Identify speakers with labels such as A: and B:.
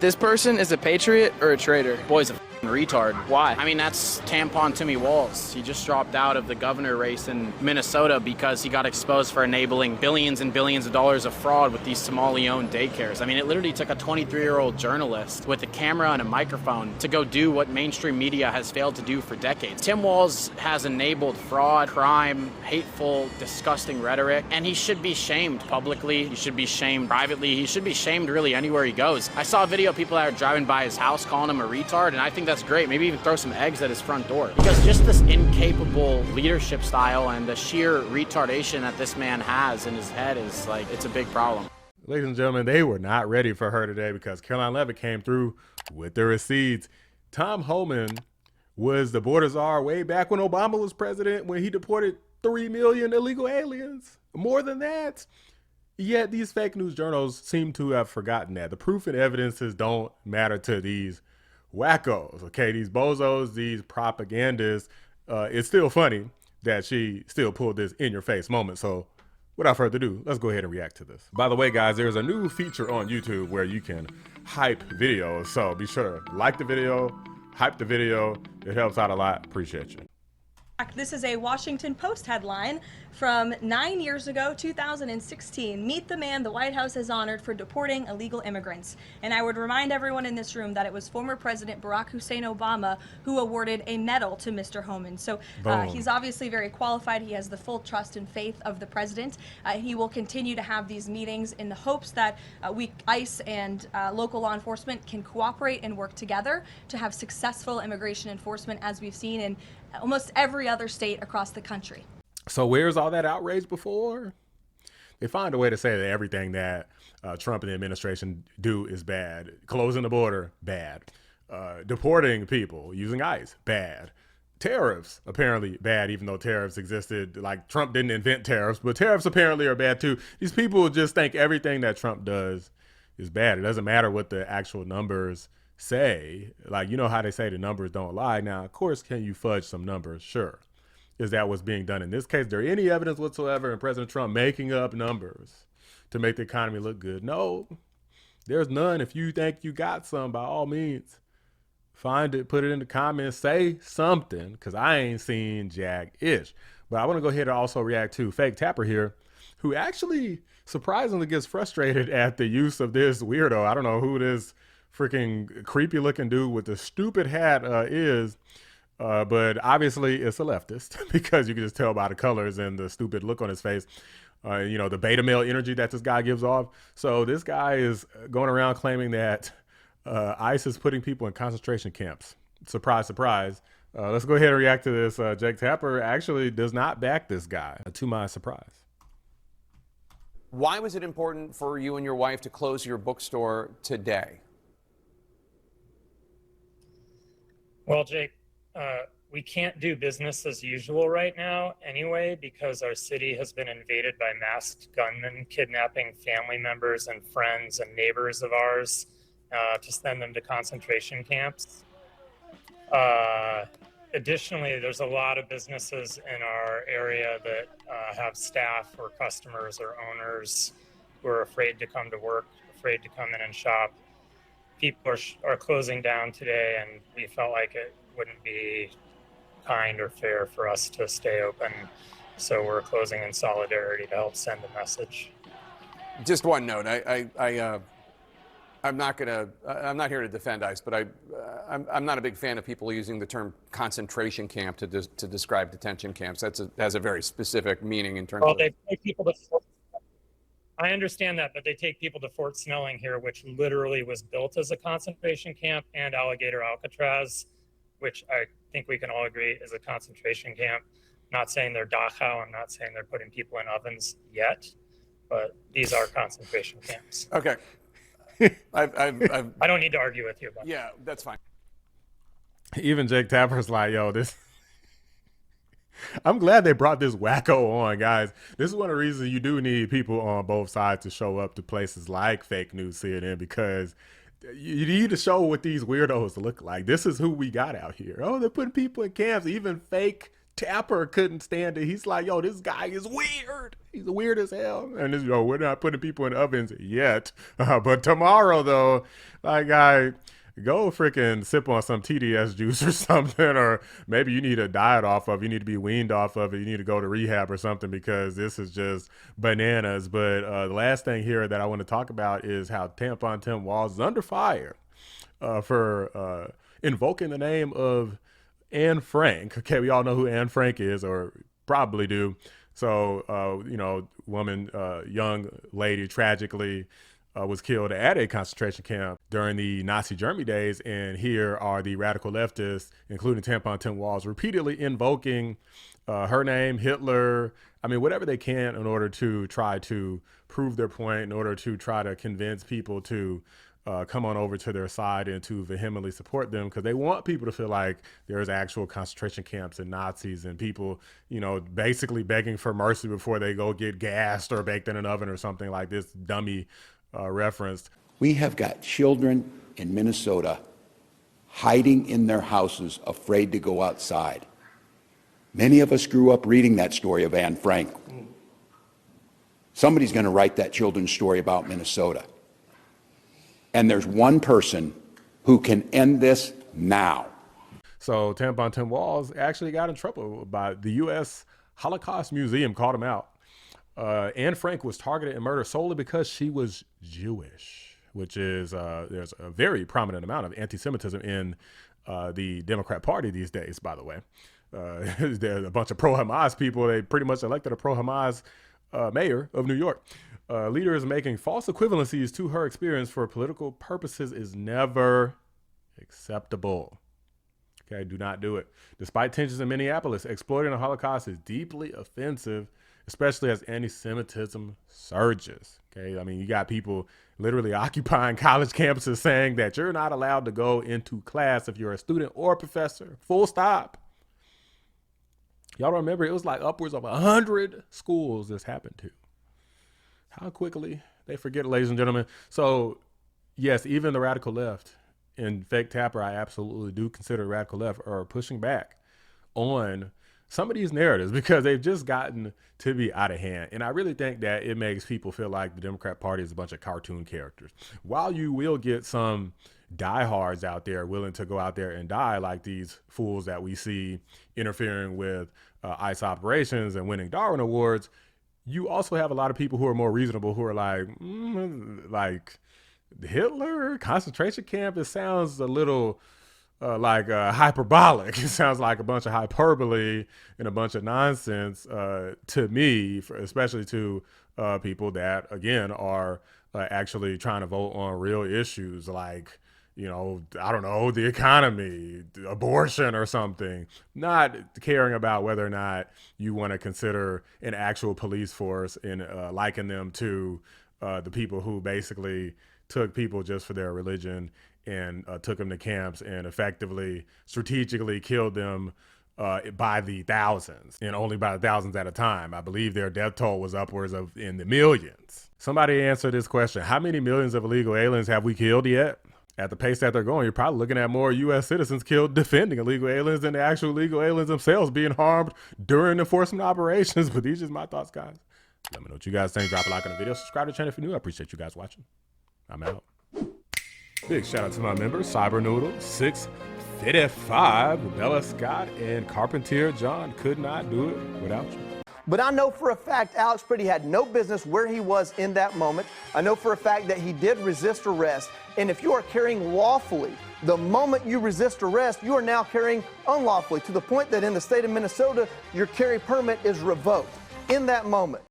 A: This person is a patriot or a traitor?
B: Boy's a retard. Why? I mean, that's tampon Timmy Walz. He just dropped out of the governor race in Minnesota because he got exposed for enabling billions and billions of dollars of fraud with these Somali-owned daycares. I mean, it literally took a 23-year-old journalist with a camera and a microphone to go do what mainstream media has failed to do for decades. Tim Walz has enabled fraud, crime, hateful, disgusting rhetoric, and he should be shamed publicly. He should be shamed privately. He should be shamed really anywhere he goes. I saw a video of people that are driving by his house calling him a retard, and I think that's great. Maybe even throw some eggs at his front door. Because just this incapable leadership style and the sheer retardation that this man has in his head is like, it's a big problem.
C: Ladies and gentlemen, they were not ready for her today because Caroline Leavitt came through with the receipts. Tom Homan was the border czar way back when Obama was president, when he deported 3 million illegal aliens. More than that. Yet these fake news journals seem to have forgotten that. The proof and evidences don't matter to these wackos, okay? These bozos, these propagandists. It's still funny that she still pulled this in-your-face moment. So without further ado, let's go ahead and react to this. By the way, guys, there's a new feature on YouTube where you can hype videos. So be sure to like the video, hype the video. It helps out a lot. Appreciate you.
D: This is a Washington Post headline from 9 years ago, 2016. Meet the man the White House has honored for deporting illegal immigrants. And I would remind everyone in this room that it was former President Barack Hussein Obama who awarded a medal to Mr. Homan. So he's obviously very qualified. He has the full trust and faith of the president. He will continue to have these meetings in the hopes that ICE and local law enforcement can cooperate and work together to have successful immigration enforcement, as we've seen in almost every other state across the country.
C: So where's all that outrage before? They find a way to say that everything that Trump and the administration do is bad. Closing the border, bad. Deporting people, using ICE, bad. Tariffs, apparently bad, even though tariffs existed. Like, Trump didn't invent tariffs, but tariffs apparently are bad too. These people just think everything that Trump does is bad. It doesn't matter what the actual numbers say. Like, you know how they say the numbers don't lie. Now, of course, can you fudge some numbers? Sure. Is that what's being done in this case? Is there any evidence whatsoever in President Trump making up numbers to make the economy look good? No, there's none. If you think you got some, by all means, find it, put it in the comments, say something, because I ain't seen jack-ish. But I want to go ahead and also react to Fake Tapper here, who actually surprisingly gets frustrated at the use of this weirdo. I don't know who this freaking creepy looking dude with the stupid hat is. But obviously it's a leftist because you can just tell by the colors and the stupid look on his face, you know, the beta male energy that this guy gives off. So this guy is going around claiming that ICE is putting people in concentration camps. Surprise, surprise. Let's go ahead and react to this. Jake Tapper actually does not back this guy, to my surprise.
E: Why was it important for you and your wife to close your bookstore today?
F: Well, Jake, we can't do business as usual right now anyway, because our city has been invaded by masked gunmen kidnapping family members and friends and neighbors of ours to send them to concentration camps. Additionally, there's a lot of businesses in our area that have staff or customers or owners who are afraid to come to work, afraid to come in and shop. People are closing down today, and we felt like it wouldn't be kind or fair for us to stay open. So we're closing in solidarity to help send a message.
E: Just one note. I'm not here to defend ICE, but I'm not a big fan of people using the term concentration camp to describe detention camps. That has a very specific meaning in terms of.
F: They take people to. I understand that, but they take people to Fort Snelling here, which literally was built as a concentration camp, and Alligator Alcatraz, which I think we can all agree is a concentration camp. I'm not saying they're Dachau. I'm not saying they're putting people in ovens yet, but these are concentration camps.
E: Okay.
F: I don't need to argue with you about that.
E: Yeah, that's fine.
C: Even Jake Tapper's like, yo, this. I'm glad they brought this wacko on, guys. This is one of the reasons you do need people on both sides to show up to places like Fake News CNN, because you need to show what these weirdos look like. This is who we got out here. Oh, they're putting people in camps. Even Fake Tapper couldn't stand it. He's like, yo, this guy is weird. He's weird as hell. And this, we're not putting people in ovens yet. But tomorrow, though, like, go freaking sip on some TDS juice or something, or maybe you need a diet off of, you need to be weaned off of it, you need to go to rehab or something, because this is just bananas. But the last thing here that I want to talk about is how Tampon Tim Walz is under fire for invoking the name of Anne Frank. Okay, we all know who Anne Frank is, or probably do. So, young lady tragically was killed at a concentration camp during the Nazi Germany days. And here are the radical leftists, including Tampon Tim Walz, repeatedly invoking her name, Hitler, whatever they can in order to try to prove their point, in order to try to convince people to come on over to their side and to vehemently support them, because they want people to feel like there's actual concentration camps and Nazis and people, basically begging for mercy before they go get gassed or baked in an oven or something like this dummy referenced.
G: We have got children in Minnesota hiding in their houses, afraid to go outside. Many of us grew up reading that story of Anne Frank. Somebody's going to write that children's story about Minnesota. And there's one person who can end this now.
C: So Tampon Tim Walz actually got in trouble by the U.S. Holocaust Museum, called him out. Anne Frank was targeted and murdered solely because she was Jewish, which is, there's a very prominent amount of anti-Semitism in the Democrat Party these days, by the way. There's a bunch of pro-Hamas people. They pretty much elected a pro-Hamas mayor of New York. Leaders making false equivalencies to her experience for political purposes is never acceptable. Okay, do not do it. Despite tensions in Minneapolis, exploiting the Holocaust is deeply offensive, especially as anti-Semitism surges. Okay, you got people literally occupying college campuses saying that you're not allowed to go into class if you're a student or a professor. Full stop. Y'all remember it was like upwards of 100 schools this happened to. How quickly they forget, ladies and gentlemen. So yes, even the radical left, and Fake Tapper, I absolutely do consider radical left, are pushing back on some of these narratives because they've just gotten to be out of hand. And I really think that it makes people feel like the Democrat Party is a bunch of cartoon characters. While you will get some diehards out there willing to go out there and die, like these fools that we see interfering with ICE operations and winning Darwin Awards, you also have a lot of people who are more reasonable, who are like Hitler, concentration camp. It sounds a little hyperbolic. It sounds like a bunch of hyperbole and a bunch of nonsense to me, especially to people that, again, are actually trying to vote on real issues like, I don't know, the economy, abortion or something, not caring about whether or not you want to consider an actual police force and liken them to the people who basically took people just for their religion and took them to camps and effectively strategically killed them by the thousands, and only by the thousands at a time. I believe their death toll was upwards of in the millions. Somebody answer this question. How many millions of illegal aliens have we killed yet? At the pace that they're going, you're probably looking at more U.S. citizens killed defending illegal aliens than the actual illegal aliens themselves being harmed during enforcement operations. But these are just my thoughts, guys. Let me know what you guys think. Drop a like on the video. Subscribe to the channel if you're new. I appreciate you guys watching. I'm out. Big shout out to my members, Cybernoodle, 655, Bella Scott, and Carpentier John. Could not do it without you.
H: But I know for a fact Alex Pretty had no business where he was in that moment. I know for a fact that he did resist arrest. And if you are carrying lawfully, the moment you resist arrest, you are now carrying unlawfully, to the point that in the state of Minnesota, your carry permit is revoked in that moment.